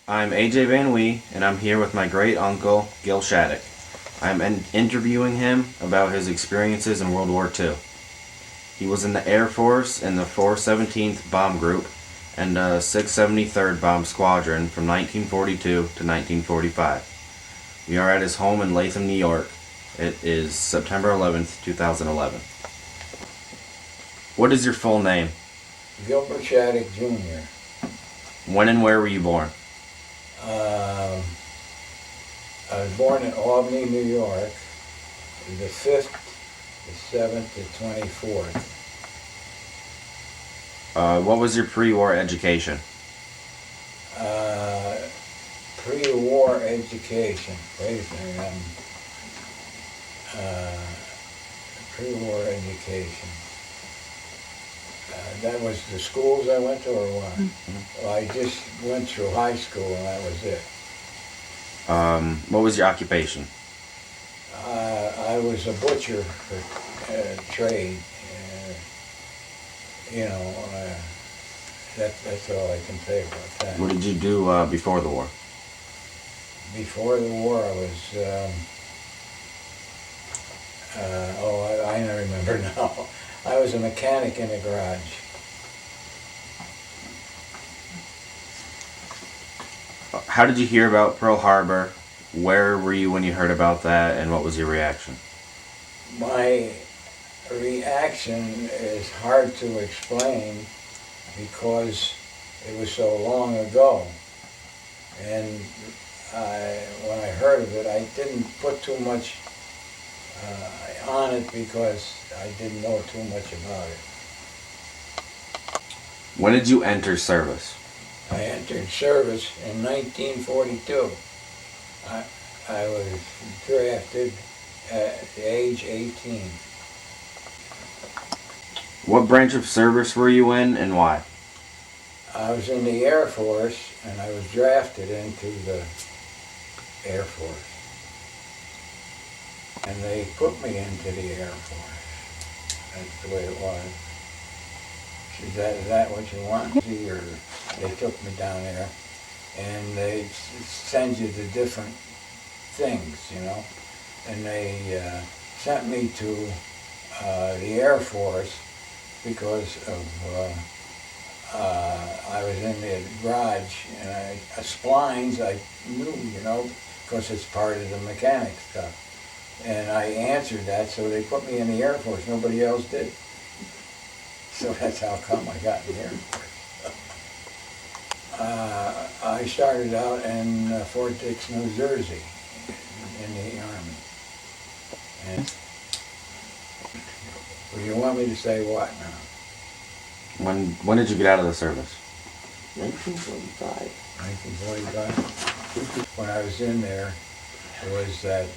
I'm AJ Van Wee, and I'm here with my great uncle, Gil Shaddick. I'm interviewing him about his experiences in World War II. He was in the Air Force in the 417th Bomb Group and 673rd Bomb Squadron from 1942 to 1945. We are at his home in Latham, New York. It is September 11th, 2011. What is your full name? Gilbert Gil Jr. When and where were you born? I was born in Albany, New York, the 5th, the 7th, the 24th. What was your pre-war education? Pre-war education. Wait a minute. Pre-war education. That was the schools I went to, or what? Mm-hmm. Well, I just went through high school and that was it. What was your occupation? I was a butcher for trade. That's all I can say about that. What did you do before the war? Before the war, I was, I remember now. I was a mechanic in a garage. How did you hear about Pearl Harbor? Where were you when you heard about that, and what was your reaction? My reaction is hard to explain because it was so long ago. And when I heard of it, I didn't put too much on it because I didn't know too much about it. When did you enter service? I entered service in 1942. I was drafted at age 18. What branch of service were you in and why? I was in the Air Force and I was drafted into the Air Force. And they put me into the Air Force. That's the way it was. Is that what you want? Or they took me down there and they send you to different things, you know. And they sent me to the Air Force because of I was in the garage and splines I knew, you know, because it's part of the mechanic stuff. And I answered that, so they put me in the Air Force. Nobody else did. So that's how come I got in the Air Force. I started out in Fort Dix, New Jersey, in the Army. And well, you want me to say what now? When did you get out of the service? 1945. 1945. When I was in there, it was that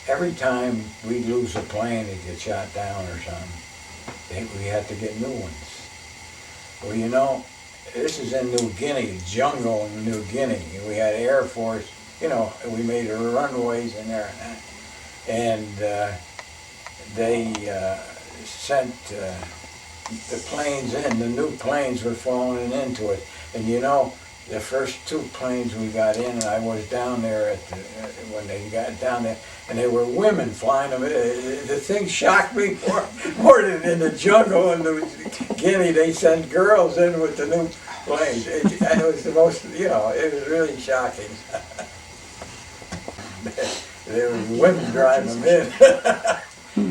every time we'd lose a plane, it'd get shot down or something. We had to get new ones. Well, you know, this is in New Guinea, jungle in New Guinea. We had Air Force, you know, we made runways in there and they sent the planes in. The new planes were falling into it. And you know, the first two planes we got in, and I was down there when they got down there, and there were women flying them. The thing shocked me more than in the jungle in the Guinea. They sent girls in with the new planes. It was the most, you know, it was really shocking. There were women driving them in.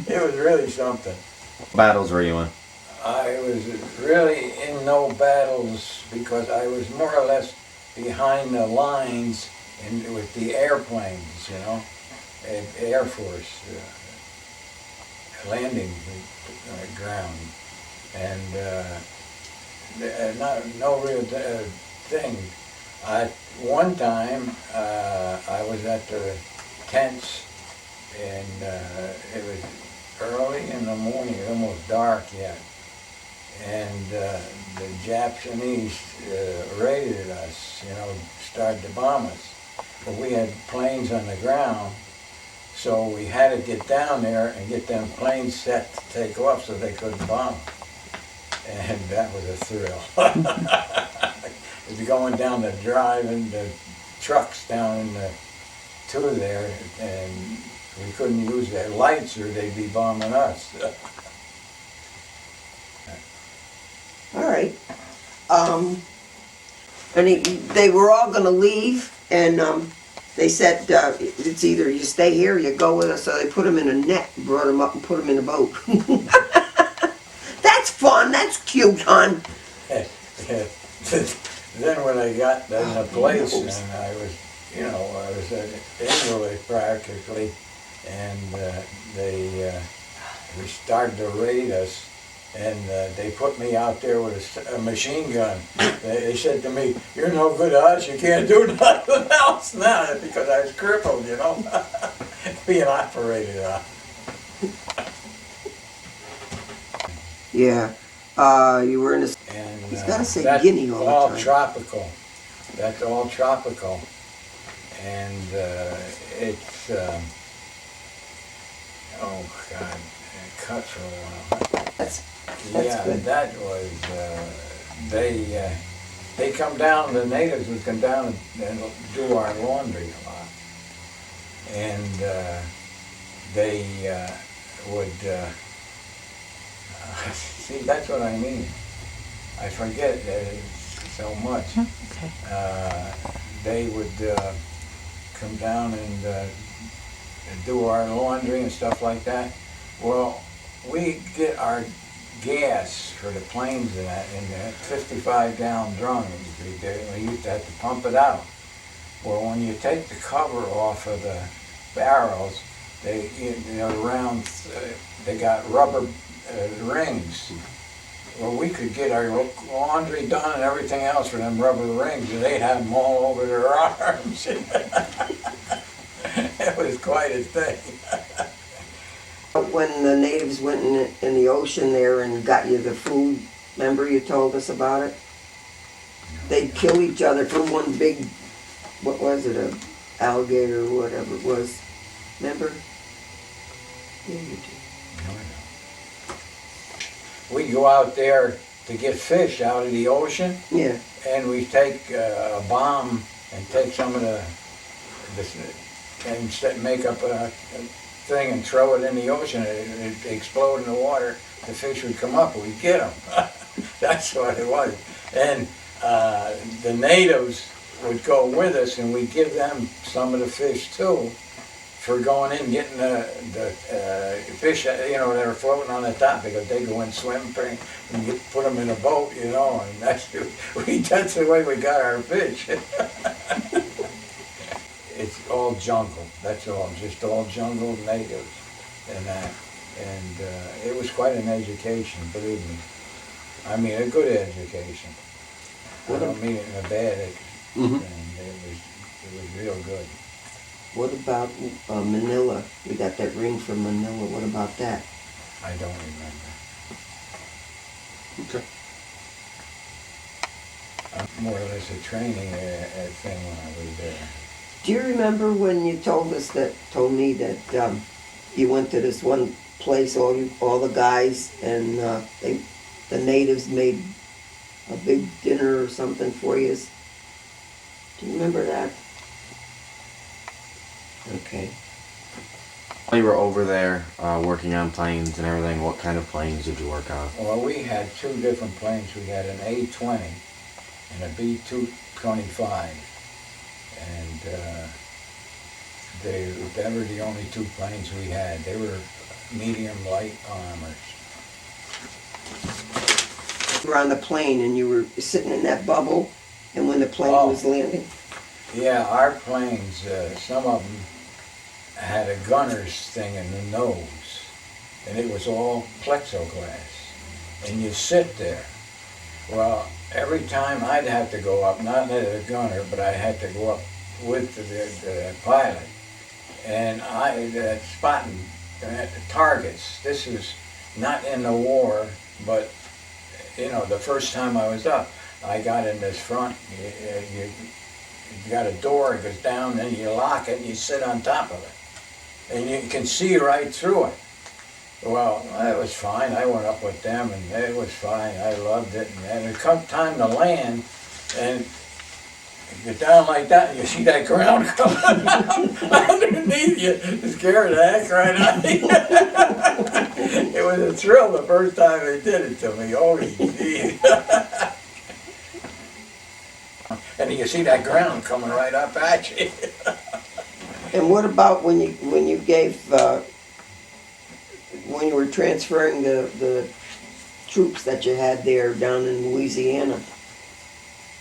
It was really something. What battles were you in? I was really in no battles because I was more or less behind the lines with the airplanes, you know, Air Force landing ground, and no real thing. One time I was at the tents, and it was early in the morning, almost dark yet. And the Japanese raided us, you know, started to bomb us. But we had planes on the ground, so we had to get down there and get them planes set to take off so they couldn't bomb. And that was a thrill. They'd be going down the drive and the trucks down in the to there, and we couldn't use their lights or they'd be bombing us. All right. And they were all gonna leave, and they said it's either you stay here or you go with us. So they put them in a net, brought them up, and put them in a boat. That's fun. That's cute, hon. Then when I got in the place, and I was, I was an invalid practically, and they started to raid us, and they put me out there with a machine gun. They said to me, "You're no good to us, you can't do nothing else now," because I was crippled, being operated on. Yeah. You were in a... And He's got to say that's Guinea all the all time. tropical. That's all tropical. And it's, oh God, it cut for a while. That's Yeah, good. that was, they come down, the natives would come down and do our laundry a lot. And they would, see, that's what I mean. I forget so much. Okay. They would come down and do our laundry and stuff like that. Well, we get our gas for the planes in that in the 55-gallon drum. We used to have to pump it out. Well, when you take the cover off of the barrels, they, they got rubber rings. Well, we could get our laundry done and everything else for them rubber rings, and they'd have them all over their arms. It was quite a thing. When the natives went in the ocean there and got you the food, remember you told us about it? They'd kill each other for one big, what was it, a alligator or whatever it was. Remember? Yeah, you do. We go out there to get fish out of the ocean, Yeah. and we take a bomb and take some of and make up a thing and throw it in the ocean. It'd explode in the water. The fish would come up, and we'd get them. That's what it was. And the natives would go with us, and we'd give them some of the fish too, for going in and getting the fish, that are floating on the top, because they go in swimming and put them in a boat, and that's the way we got our fish. It's all jungle, that's all, just all jungle natives and that. And it was quite an education, believe me. I mean, a good education. I don't mean it in a bad thing. It was real good. What about Manila? We got that ring from Manila. What about that? I don't remember. Okay. More or less a training thing when I was there. Do you remember when you told me that you went to this one place, all the guys, and the natives made a big dinner or something for you? Do you remember that? Okay. While you were over there working on planes and everything, what kind of planes did you work on? Well, we had two different planes. We had an A-20 and a B-225. And they were the only two planes we had. They were medium light bombers. You were on the plane and you were sitting in that bubble, and when the plane was landing? Yeah, our planes, some of them had a gunner's thing in the nose, and it was all plexiglass, and you sit there. Well, every time I'd have to go up, not as a gunner, but I had to go up with the pilot, and spotting targets. This is not in the war, but the first time I was up, I got in this front. You got a door, it goes down, then you lock it and you sit on top of it. And you can see right through it. Well, that was fine. I went up with them and it was fine. I loved it. And it come time to land, And you get down like that and you see that ground coming underneath you, it scared the heck right out of you. It was a thrill the first time they did it to me. Holy gee. And you see that ground coming right up at you. And what about when you gave when you were transferring the troops that you had there down in Louisiana,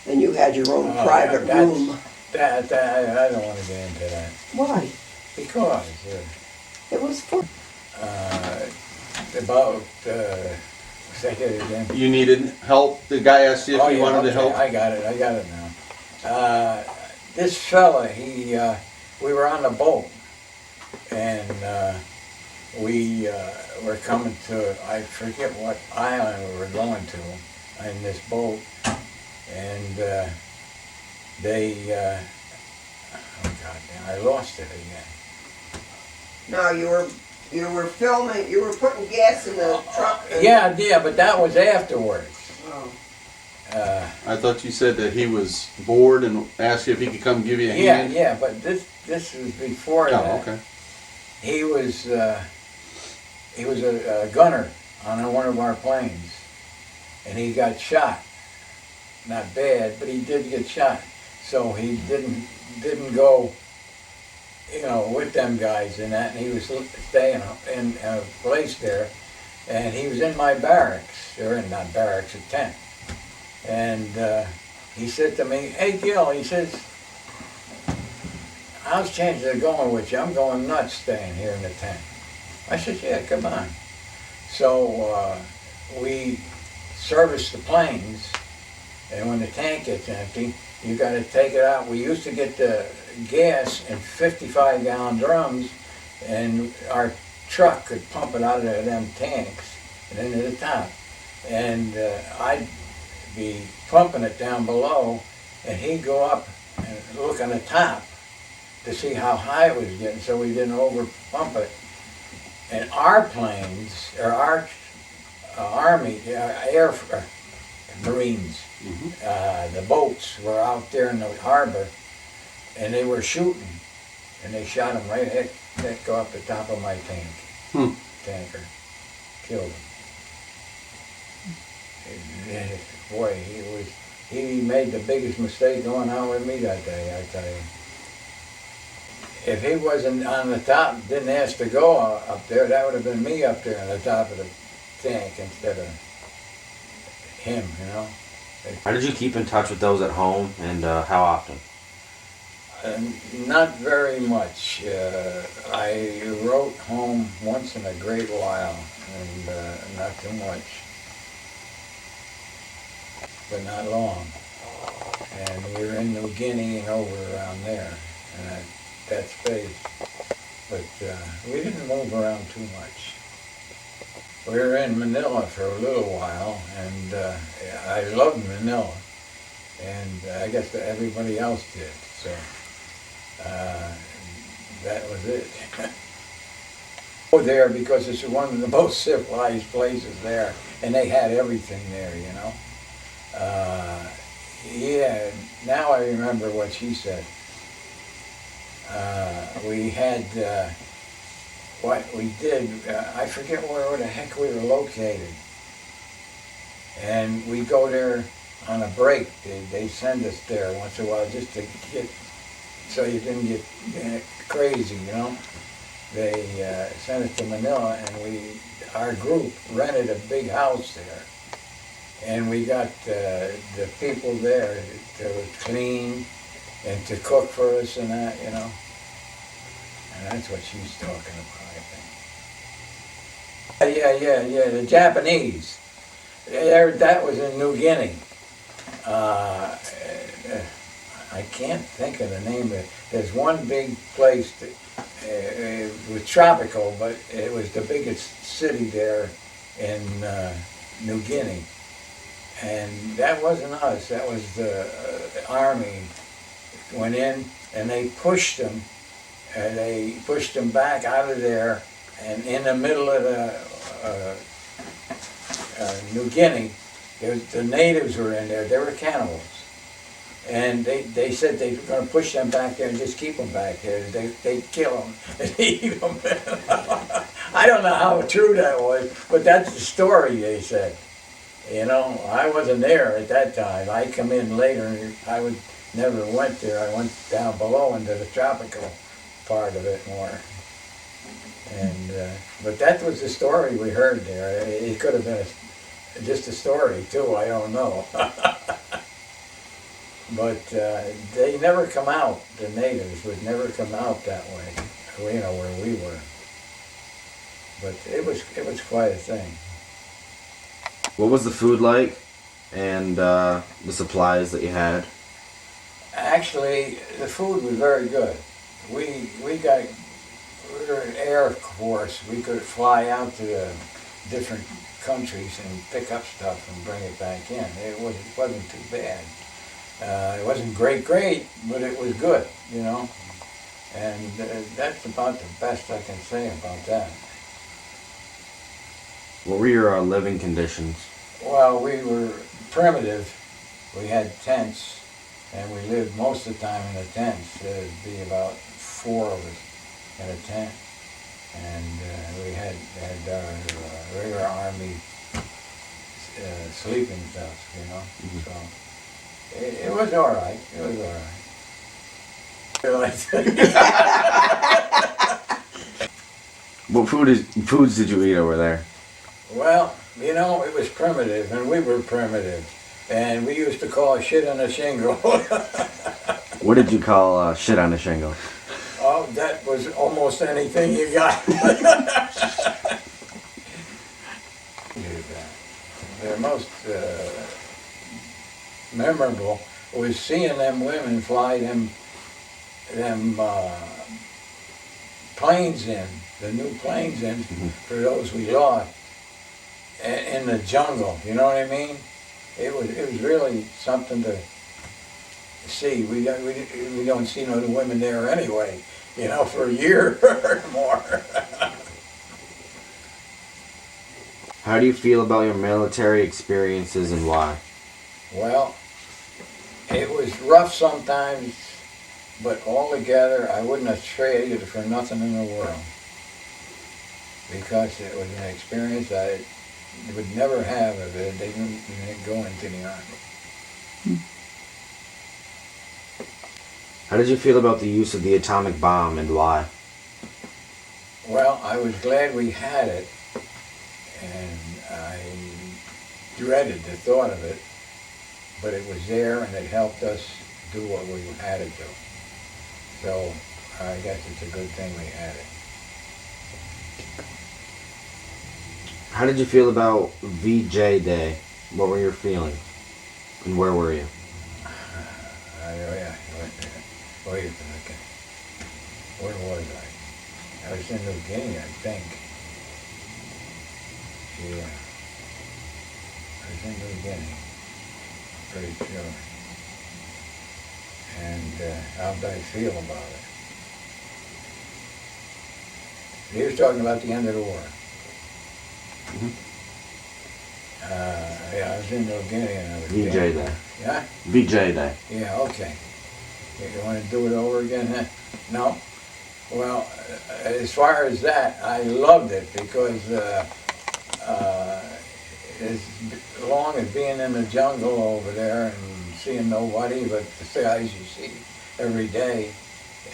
and you had your own private room? I don't want to get into that. Why? Because It was fun. about say it again. You needed help? The guy asked you if you wanted to help? I got it now. This fella, we were on a boat, and we were coming to, I forget what island we were going to in this boat, and they, oh God, I lost it again. No, you were filming. You were putting gas in the truck. Yeah, but that was afterwards. Oh. I thought you said that he was bored and asked you if he could come give you a hand. Yeah, but this was before that. Oh, okay. He was a gunner on one of our planes, and he got shot. Not bad, but he did get shot. So he didn't go, with them guys and that. And he was staying in a place there, and he was in my barracks, or not barracks, a tent. And he said to me, "Hey Gil," he says, "how's chances of going with you? I'm going nuts staying here in the tent." I said, "Yeah, come on." So we serviced the planes, and when the tank gets empty, you got to take it out. We used to get the gas in 55-gallon drums, and our truck could pump it out of them tanks and into the top. And I'd be pumping it down below, and he'd go up and look on the top to see how high it was getting so we didn't over pump it. And our planes, or our Army, Marines, the boats were out there in the harbor, and they were shooting, and they shot him right heck go up the top of my tanker, killed him. Boy, he made the biggest mistake going out with me that day, I tell you. If he wasn't on the top, didn't ask to go up there, that would have been me up there on the top of the tank instead of him, How did you keep in touch with those at home, and how often? Not very much. I wrote home once in a great while, and not too much, but not long. And we were in New Guinea and over around there, and that space. But we didn't move around too much. We were in Manila for a little while, and I loved Manila, and I guess everybody else did. So that was it. Go there because it's one of the most civilized places there, and they had everything there, Yeah, now I remember what she said. We had, what we did, I forget where the heck we were located. And we go there on a break. They send us there once in a while just to get, so you didn't get crazy, They sent us to Manila, and our group rented a big house there. And we got the people there to clean and to cook for us and that, And that's what she's talking about, I think. Yeah, the Japanese. That was in New Guinea. I can't think of the name of it. There's one big place that it was tropical, but it was the biggest city there in New Guinea. And that wasn't us, that was the Army went in, and they pushed them back out of there, and in the middle of the New Guinea, the natives were in there. They were cannibals, And they said they were going to push them back there and just keep them back there. They'd kill them and eat them. I don't know how true that was, but that's the story they said. You know, I wasn't there at that time. I come in later, and never went there. I went down below into the tropical part of it more. And but that was the story we heard there. It could have been just a story too. I don't know. But they never come out. The natives would never come out that way. You know, where we were. But it was quite a thing. What was the food like, and the supplies that you had? Actually, the food was very good. We were an Air Force. We could fly out to the different countries and pick up stuff and bring it back in. It wasn't too bad. It wasn't great, but it was good, you know. And that's about the best I can say about that. What were your living conditions? Well, we were primitive. We had tents, and we lived most of the time in the tents. There'd be about 4 of us in a tent. And we had our regular Army sleeping stuff, you know. Mm-hmm. So it was all right. It was all right. What foods did you eat over there? Well, you know, it was primitive, and we were primitive. And we used to call shit on a shingle. What did you call shit on a shingle? Oh, that was almost anything you got. The most memorable was seeing them women fly them planes in, the new planes in, mm-hmm. for those we lost in the jungle. You know what I mean? It was really something to see. We don't see no women there anyway. You know, for a year or more. How do you feel about your military experiences and why? Well, it was rough sometimes, but altogether I wouldn't have traded it for nothing in the world. Because it was an experience I would never have if it didn't go into the Army. How did you feel about the use of the atomic bomb and why? Well, I was glad we had it, and I dreaded the thought of it, but it was there and it helped us do what we had to do. So I guess it's a good thing we had it. How did you feel about VJ Day? What were your feelings? And where were you? Wait a second. Where was I? I was in New Guinea, I think. Yeah. I was in New Guinea. Pretty sure. And how did I feel about it? He was talking about the end of the war. Mm-hmm. Yeah, I was in New Guinea and I was VJ Day. Yeah? VJ Day. Yeah, okay. You want to do it over again? Huh? No? Well, as far as that, I loved it because as long as being in the jungle over there and seeing nobody but the guys you see every day,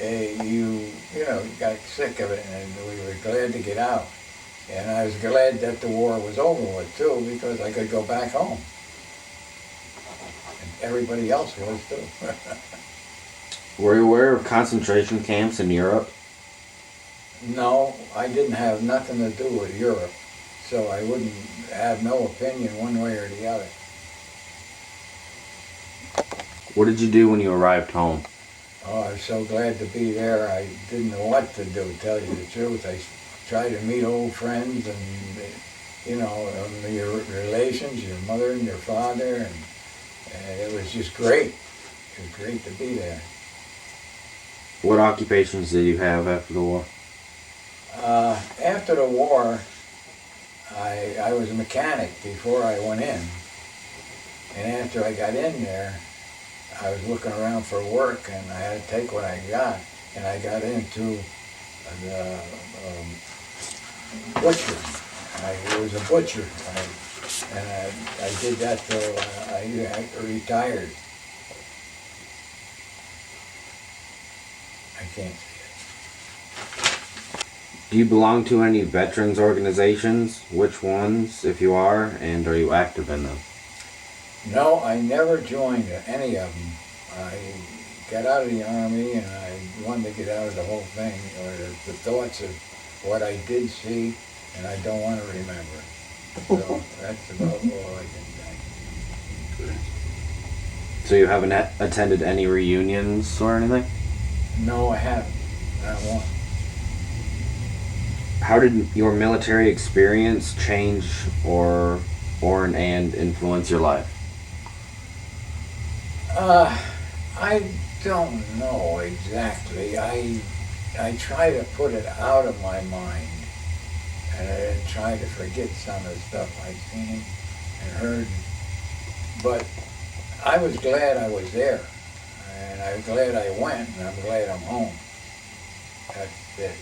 you got sick of it, and we were glad to get out. And I was glad that the war was over with too, because I could go back home. And everybody else was too. Were you aware of concentration camps in Europe? No, I didn't have nothing to do with Europe, so I wouldn't have no opinion one way or the other. What did you do when you arrived home? Oh, I was so glad to be there. I didn't know what to do, to tell you the truth. I tried to meet old friends and, your relations, your mother and your father, and it was just great. It was great to be there. What occupations did you have after the war? After the war, I was a mechanic before I went in. And after I got in there, I was looking around for work, and I had to take what I got, and I got into the butcher. I was a butcher, I did that till I retired. I can't see Do you belong to any veterans organizations? Which ones, if you are, and are you active in them? it. No, I never joined any of them. I got out of the Army, and I wanted to get out of the whole thing, or the thoughts of what I did see, and I don't want to remember. So that's about all I can say. So you haven't attended any reunions or anything? No, I haven't. Not one. How did your military experience change and influence your life? I don't know exactly. I try to put it out of my mind, and I try to forget some of the stuff I've seen and heard. But I was glad I was there, and I'm glad I went, and I'm glad I'm home. That's it.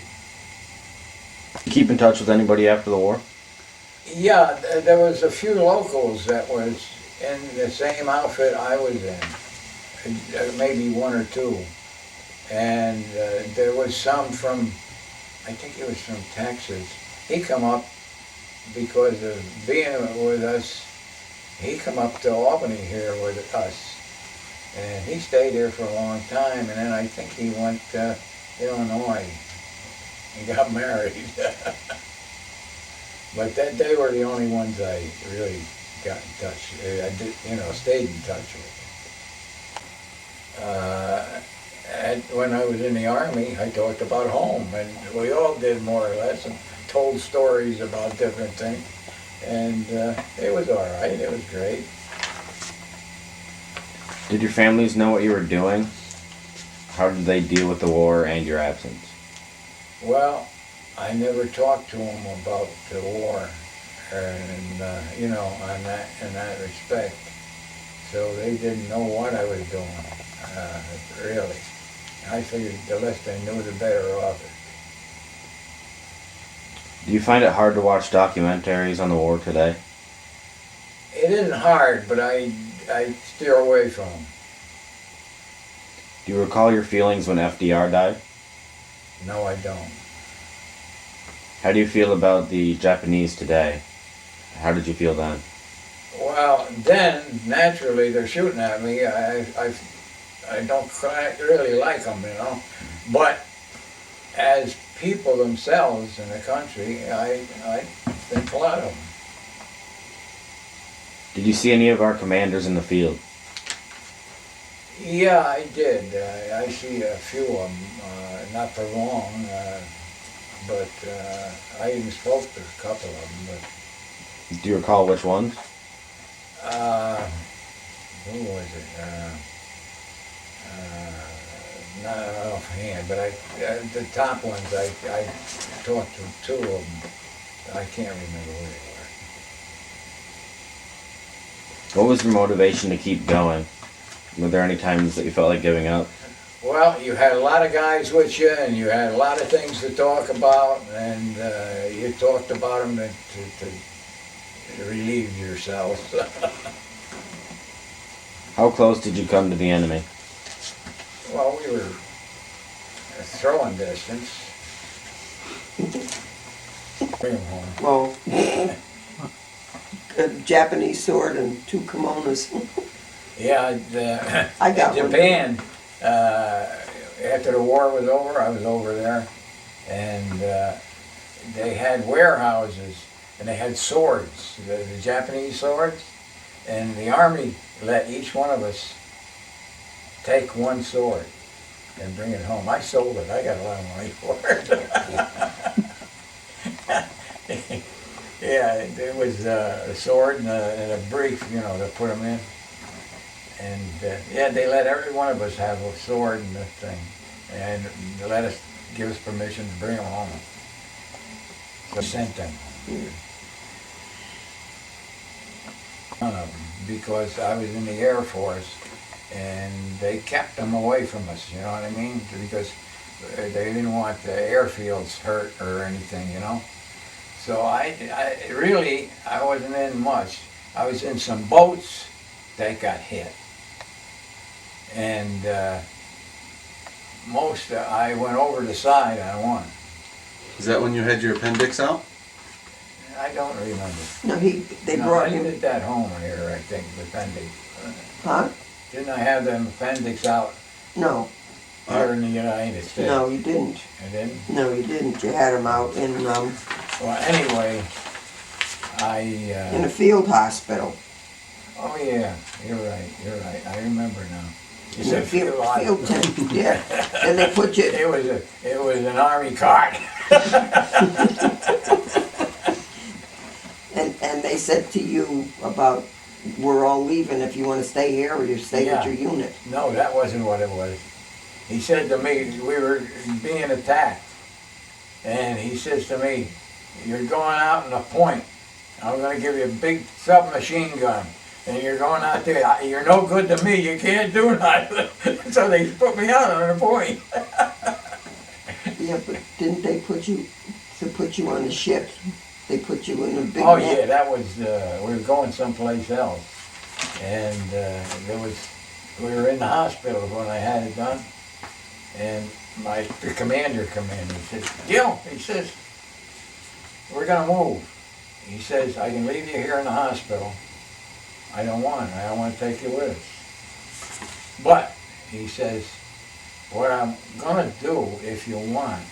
Keep in touch with anybody after the war? Yeah, there was a few locals that was in the same outfit I was in, maybe one or two. And there was some from, I think he was from Texas. He come up because of being with us. He come up to Albany here with us. And he stayed here for a long time, and then I think he went to Illinois. He got married. But they were the only ones I really got in touch. I did, stayed in touch with. When I was in the Army, I talked about home, and we all did more or less, and told stories about different things. And it was all right. It was great. Did your families know what you were doing? How did they deal with the war and your absence? Well, I never talked to them about the war, and on that in that respect. So they didn't know what I was doing, really. I figured the less they knew, the better off it. Do you find it hard to watch documentaries on the war today? It isn't hard, but I steer away from them. Do you recall your feelings when FDR died? No, I don't. How do you feel about the Japanese today? How did you feel then? Well, then, naturally, they're shooting at me. I don't really like them, But as people themselves in the country, I think a lot of them. Did you see any of our commanders in the field? Yeah, I did. I see a few of them, not for long, but I even spoke to a couple of them. But Do you recall which ones? who was it? Not offhand, but the top ones, I talked to two of them. I can't remember who they were. What was your motivation to keep going? Were there any times that you felt like giving up? Well, you had a lot of guys with you, and you had a lot of things to talk about, and you talked about them to relieve yourself. How close did you come to the enemy? Well, we were throwing distance. Bring them home. Well, a Japanese sword and 2 kimonos. Yeah, I got in one. Japan, after the war was over, I was over there, and they had warehouses, and they had swords, the Japanese swords, and the Army let each one of us take one sword and bring it home. I sold it. I got a lot of money for it. Yeah, it was a sword and a brief, to put them in. And they let every one of us have a sword and a thing, and they let us give us permission to bring them home. So sent them. One of them, because I was in the Air Force, and they kept them away from us, you know what I mean? Because they didn't want the airfields hurt or anything, you know? So I wasn't in much. I was in some boats that got hit. And I went over the side on one. Is that when you had your appendix out? I don't remember. No, they No, brought I him. did that home here, I think, the appendix. Huh? Didn't I have the appendix out No, here in the United States? no, you didn't. I didn't? No, you didn't. You had him out in Well, anyway, a field hospital. oh yeah, you're right, I remember now. You In a said field tent. Yeah. And they put you. It was an army cart. And they said to you about, we're all leaving if you want to stay here or you stay Yeah. with your unit. No, that wasn't what it was. He said to me, we were being attacked, and he says to me, you're going out in a point. I'm going to give you a big submachine gun, and you're going out there. You're no good to me. You can't do nothing. So they put me out on a point. Yeah, but didn't they put you on the ship? They put you in a big Oh net. yeah, that was, we were going someplace else. And we were in the hospital when I had it done. And the commander come in, he says, Gil, he says, we're gonna move. He says, I can leave you here in the hospital. I don't want to take you with us. But, he says, what I'm gonna do, if you want,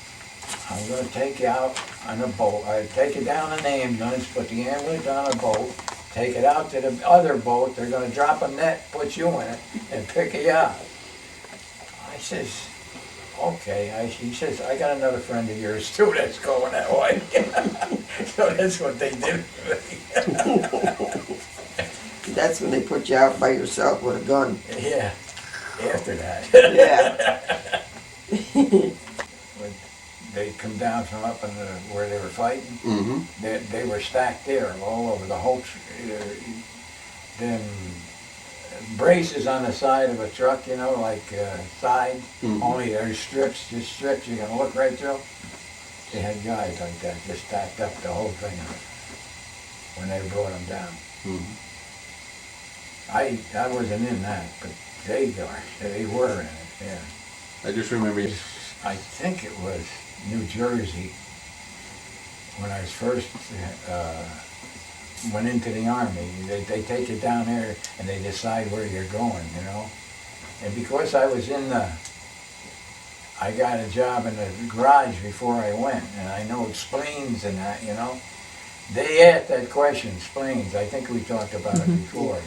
I'm gonna take you out on a boat. I take you down in the ambulance, put the ambulance on a boat, take it out to the other boat. They're gonna drop a net, put you in it, and pick you up. I says, okay. He says, I got another friend of yours too that's going that way. So that's what they did with me. That's when they put you out by yourself with a gun. Yeah, after that. Yeah. When they come down from up in where they were fighting, Mm-hmm. they were stacked there all over the whole, them braces on the side of a truck, you know, like side, only there's strips, just strips you can look right through. They had guys like that, just stacked up the whole thing when they brought them down. Mm-hmm. I wasn't in that, but they were in it, yeah. I just remember you. I think it was New Jersey when I was first went into the Army. They take you down there and they decide where you're going, you know. And because I was I got a job in the garage before I went, and I know spleens and that, you know. They asked that question, spleens. I think we talked about it before.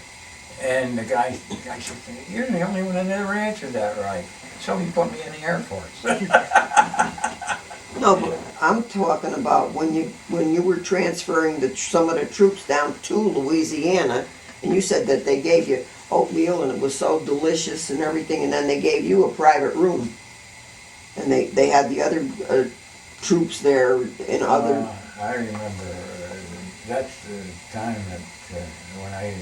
And the guy said, you're the only one that never answered that right. So he put me in the Air Force. No, but I'm talking about when you were transferring some of the troops down to Louisiana, and you said that they gave you oatmeal and it was so delicious and everything, and then they gave you a private room, and they had the other troops there in other. I remember that's the time that when I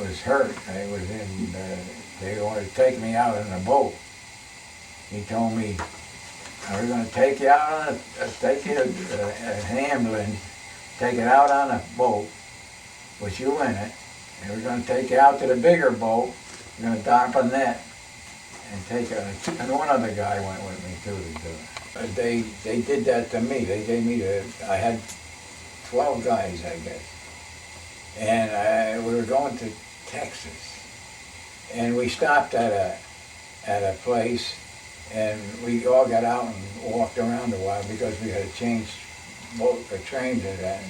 was hurt, I was in. They wanted to take me out in a boat. He told me, we're going to take you out on an ambulance, take it out on a boat, with you in it, and we're going to take you out to the bigger boat, we're going to dock a net, and and one other guy went with me too to do it. They did that to me. They gave me I had 12 guys, I guess. And we were going to Texas. And we stopped at a place, and we all got out and walked around a while because we had to change train to that.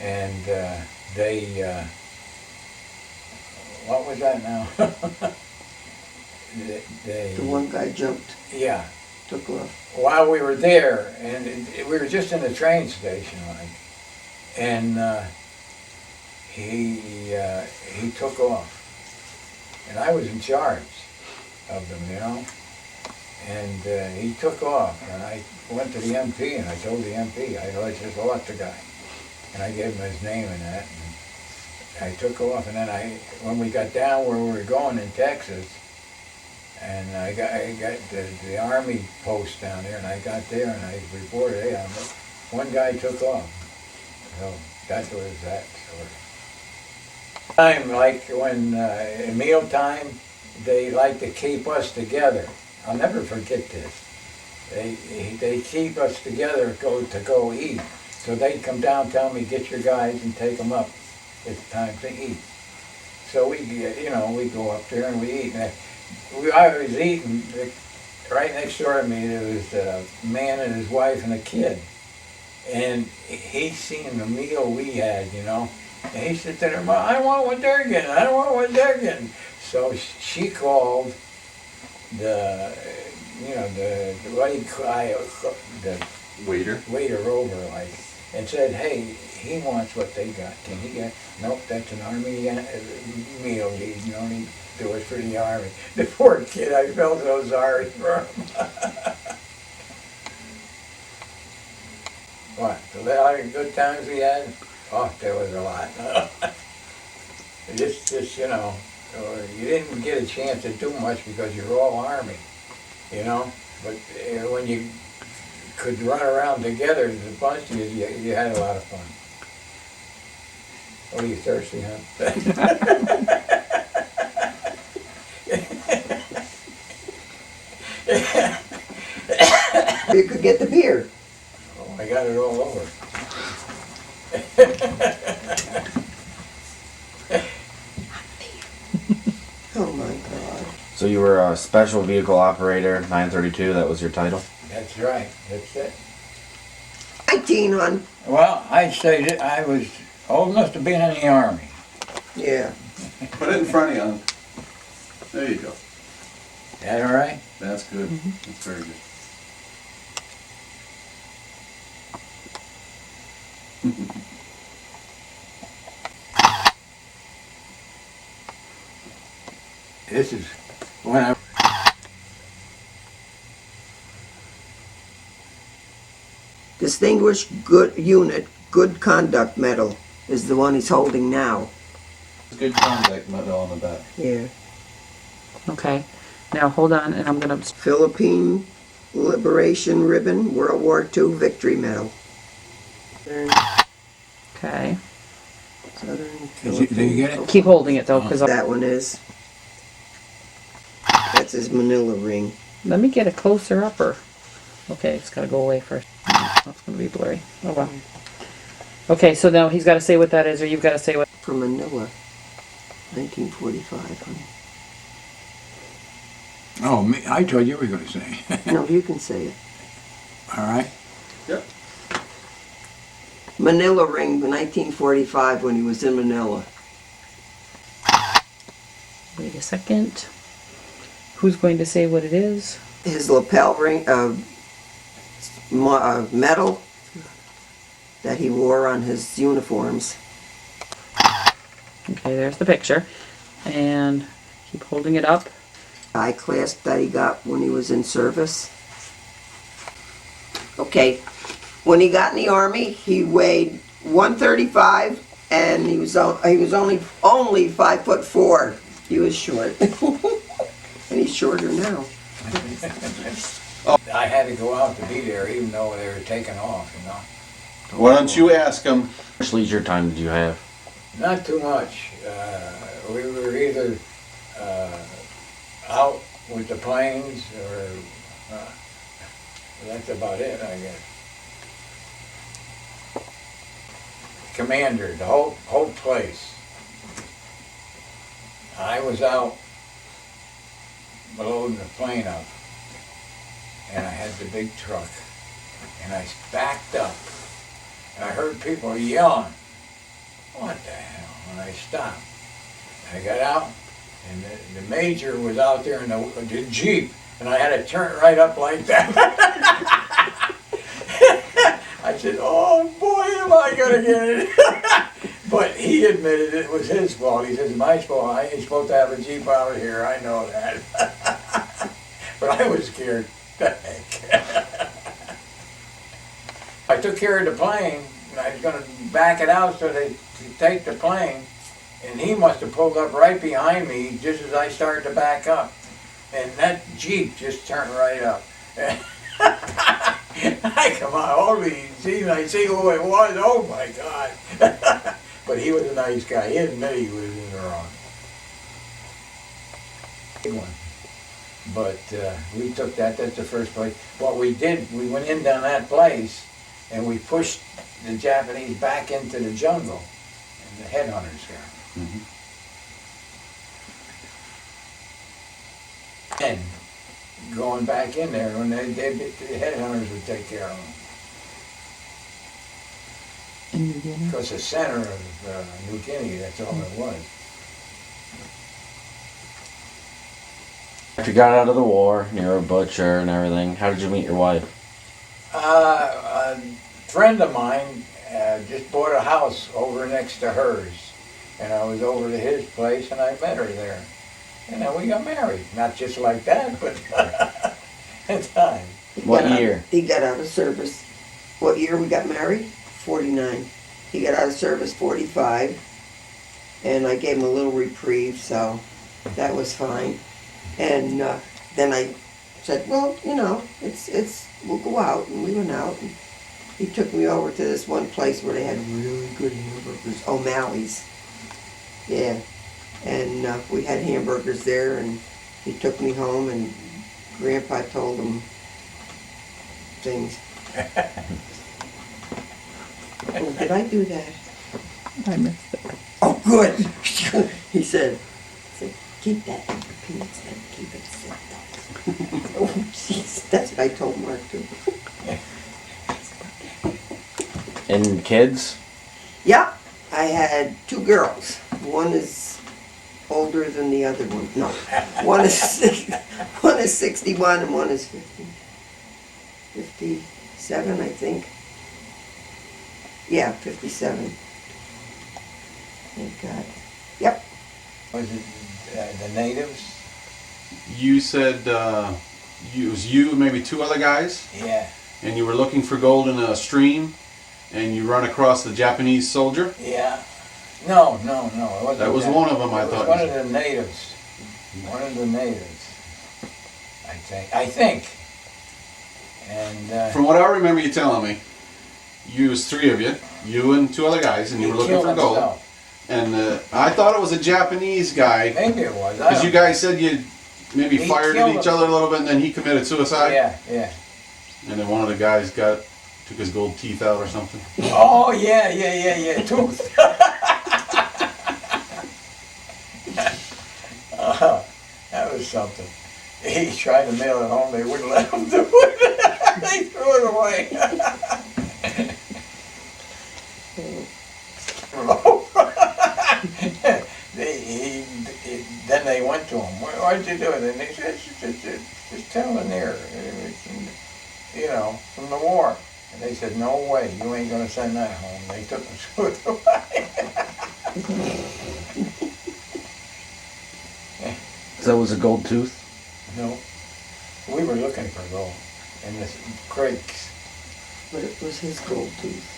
And they, what was that now? The one guy jumped, Yeah. took off. While we were there, and we were just in the train station, like, and he took off. And I was in charge of them, you know. And he took off, and I went to the MP, and I told the MP, I just lost the guy. And I gave him his name and that. I took off, and then when we got down where we were going in Texas, and I got the Army post down there, and I got there, and I reported, hey, one guy took off. So that was that story. Time, like when in mealtime, they like to keep us together. I'll never forget this. They keep us together to go eat. So they come down, tell me, get your guys and take them up. It's time to eat. So we go up there and we eat. And I was eating right next door to me. There was a man and his wife and a kid, and he seen the meal we had, and he said to her, "Mom, I don't want what they're getting. I don't want what they're getting." So she called the waiter over, like, and said, "Hey, he wants what they got. Can he get?" "Nope, that's an Army meal. You only do it for the Army." The poor kid, I felt so sorry for him. What? The good times we had? Oh, there was a lot. Just you didn't get a chance to do much because you're all Army, But when you could run around together as a bunch, you had a lot of fun. Oh, you thirsty, huh? You could get the beer. Oh, I got it all over. Oh my God. So you were a special vehicle operator, 932, that was your title? That's right, that's it. 19 on. Well, I'd say that I was old enough to be in the Army. Yeah. Put it in front of you. There you go. That all right? That's good. That's very good. This is when I... Distinguished Good Unit, Good Conduct Medal is the one he's holding now. Good contact medal on the back. Yeah. Okay. Now hold on, and I'm gonna. Philippine Liberation Ribbon, World War II Victory Medal. Okay. Southern Did you get it? Keep holding it though, because That one is. That's his manila ring. let me get a closer upper. Okay, it's gotta go away first. That's gonna be blurry. Oh well. Okay, so now he's got to say what that is, or you've got to say what. From Manila, 1945. Oh, me, I told you we were going to say. No, you can say it. All right. Yep. Manila ring, 1945, when he was in Manila. Wait a second. Who's going to say what it is? His lapel ring, medal that he wore on his uniforms. Okay, there's the picture, and keep holding it up. Eye clasp that he got when he was in service. Okay, when he got in the Army, he weighed 135, and he was only 5'4". He was short, and he's shorter now. I had to go out to be there, even though they were taking off, Why don't you ask him? How much leisure time did you have? Not too much. We were either out with the planes, or that's about it, I guess. Commander, the whole place. I was out loading the plane up, and I had the big truck, and I backed up, and I heard people yelling, "What the hell?" And I stopped. I got out, and the major was out there in the Jeep, and I had to turn right up like that. I said, "Oh boy, am I gonna get it." But he admitted it was his fault. He says, "It's my fault. I ain't supposed to have a Jeep out here. I know that." But I was scared. The heck. I took care of the plane, and I was going to back it out so they could take the plane, and he must have pulled up right behind me just as I started to back up. And that Jeep just turned right up. I come on, holy, I see who it was, oh my God. But he was a nice guy, he admitted he was in the wrong. Big one. But we took that, that's the first place. What we did, we went in down that place and we pushed the Japanese back into the jungle and the headhunters there. Mhm. And going back in there, when the headhunters would take care of them. In New Guinea? Because the center of New Guinea, that's all it was. After you got out of the war, you're a butcher and everything, how did you meet your wife? A friend of mine just bought a house over next to hers. And I was over to his place and I met her there. And then we got married. Not just like that, but in time. What year? He got out of service. What year we got married? 49. He got out of service 45. And I gave him a little reprieve, so that was fine. And then I said, well, you know, we'll go out. And we went out. And he took me over to this one place where they had really good hamburgers. O'Malley's. Yeah. And we had hamburgers there, and he took me home, and Grandpa told him things. Oh, did I do that? I missed it. Oh, good. He said, keep that in your pants and keep it simple. Oh, jeez. That's what I told Mark, too. And kids? Yeah, I had 2 girls. One is older than the other one. No, one is 61 and one is 57, I think. Yeah, 57. Thank God. Yep. Was it the natives? You said it was you, maybe 2 other guys, Yeah. and you were looking for gold in a stream, and you run across the Japanese soldier. Yeah. No, it wasn't. That was one of them, I It was thought. one of the natives. One of the natives. I think. And From what I remember you telling me, you was 3 of you, you and 2 other guys, and you were looking for gold. himself. And I thought it was a Japanese guy, Maybe it was. I because don't you guys said you maybe He fired at killed each him. other a little bit, and then he committed suicide. Yeah. And then one of the guys took his gold teeth out or something. Oh, yeah. Tooth. That was something. He tried to mail it home. They wouldn't let him do it. They threw it away. Then they went to him. Why'd you do it? And they said, just tell the near, you know, from the war. And they said, no way, you ain't gonna send that home. They took the tooth away. So it was a gold tooth? No, we were looking for gold in the creeks. But it was his gold tooth.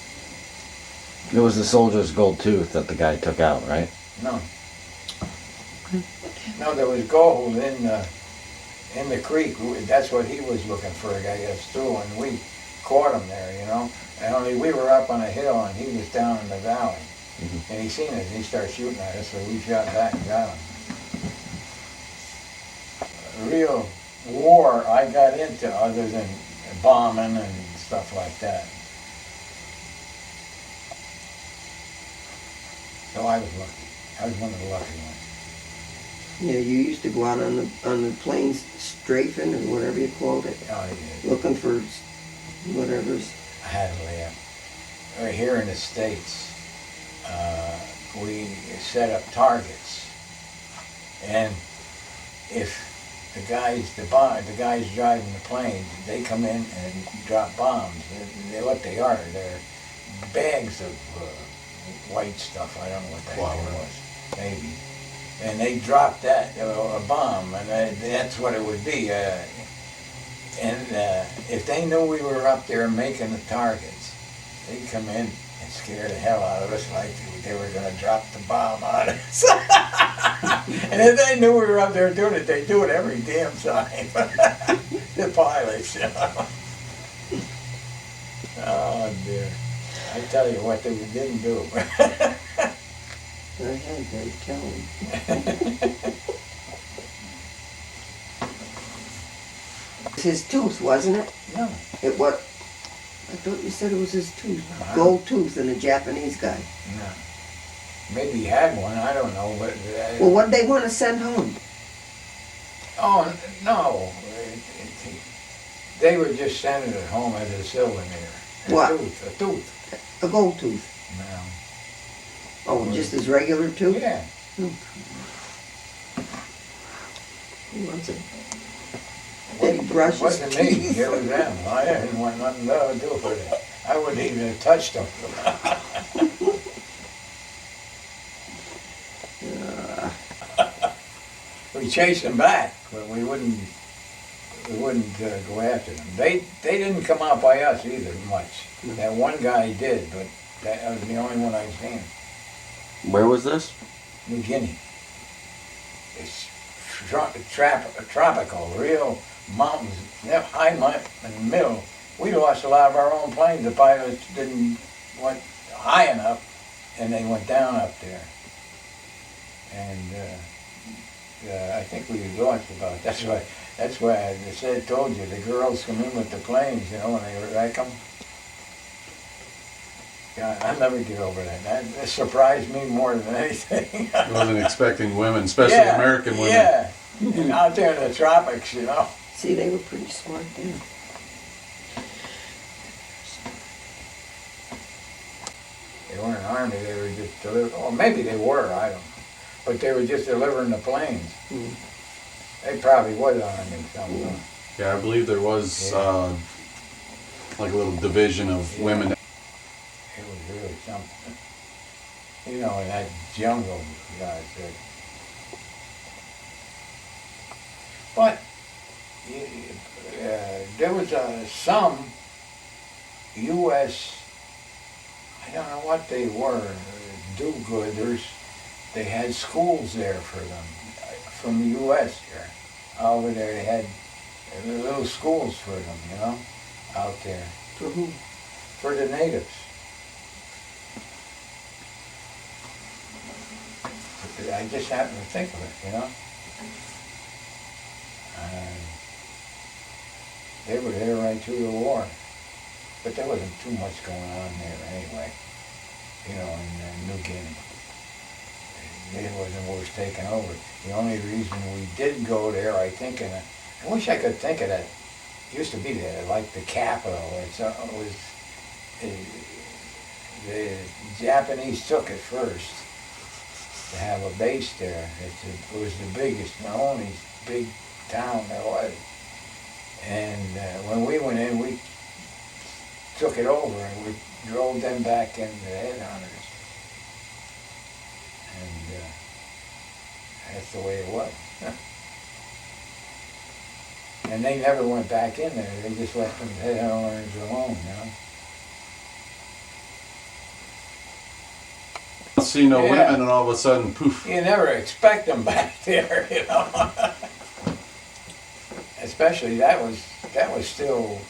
It was the soldier's gold tooth that the guy took out, right? No. No, there was gold in the creek. That's what he was looking for, I guess, too, and we caught him there, you know. And only we were up on a hill and he was down in the valley. Mm-hmm. And he seen us and he started shooting at us, so we shot back and got him. Real war I got into other than bombing and stuff like that. So I was lucky. I was one of the lucky ones. Yeah, you used to go out on the plains strafing or whatever you called it, Oh, yeah. looking for whatever's. I had a laugh. Here in the States, we set up targets. And if the guys driving the planes, they come in and drop bombs. They're what they are. They're bags of white stuff. I don't know what that Flour. was. Maybe. And they dropped that, a bomb, and that's what it would be. And if they knew we were up there making the targets, they'd come in and scare the hell out of us like they were going to drop the bomb on us. And if they knew we were up there doing it, they'd do it every damn time. The pilots, you know. Oh, dear. I tell you what they didn't do. Go ahead, they tell him. It's his tooth, wasn't it? No. It what? I thought you said it was his tooth. No. Gold tooth and a Japanese guy. No. Maybe he had one, I don't know, but... Well, what they want to send home? Oh, no. They were just sending it home as a souvenir. What? A tooth. A gold tooth. No. Oh, just his regular tooth? Yeah. Who wants it? Did he brush his Wasn't me, teeth? it was them. I didn't want nothing to do with it. I wouldn't even have touched them. We chased them back, but we wouldn't go after them. They didn't come out by us either much. That one guy did, but that was the only one I've seen. Where was this? New Guinea. It's tropical, real mountains, high in the middle. We lost a lot of our own planes. The pilots went high enough, and they went down up there. And I think we lost about. That's why I told you the girls come in with the planes, you know, when they wreck them. God, I'll never get over that. That surprised me more than anything. I wasn't expecting women, especially Yeah, American women. Yeah, and out there in the tropics, you know. See, they were pretty smart then. They weren't army, they were just delivering, or maybe they were, I don't know. But they were just delivering the planes. Mm. They probably was army somewhere. Yeah, I believe there was Yeah. like a little division of Yeah. women. It was really something. You know, in that jungle, God said. But there was some U.S., I don't know what they were, do-gooders. They had schools there for them, from the U.S. here. Over there they had little schools for them, you know, out there. For who? For the natives. I just happened to think of it, you know. They were there right through the war. But there wasn't too much going on there anyway, you know, in New Guinea. It wasn't worth taking over. The only reason we did go there, I think, I wish I could think of that. It used to be there, like the capital. The Japanese took it first to have a base there. It was the biggest, the only big town there was. And when we went in, we took it over and we drove them back into the headhunters. And that's the way it was. And they never went back in there. They just left them headhunters alone, you know. See no Yeah. women, and all of a sudden, poof. You never expect them back there, you know. Especially that was still,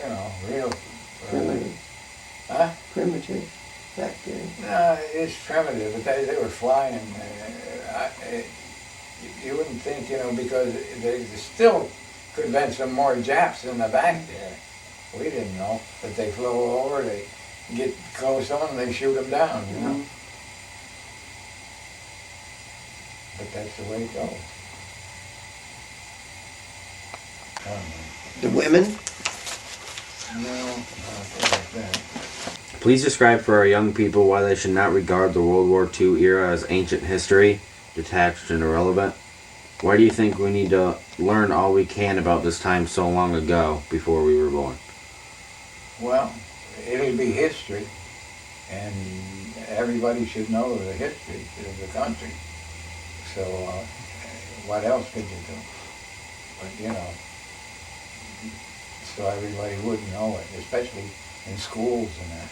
you know, real. Primitive. Huh? Primitive back then. No, it's primitive, but they were flying. You wouldn't think, you know, because they still could have been some more Japs in the back there. We didn't know, but they flew over, they get close on, and they shoot them down, you know. But that's the way it goes. The women? No, not like that. Please describe for our young people why they should not regard the World War II era as ancient history, detached and irrelevant. Why do you think we need to learn all we can about this time so long ago before we were born? Well, it'll be history, and everybody should know the history of the country. So, what else could you do? But, you know, so everybody would know it, especially in schools and that.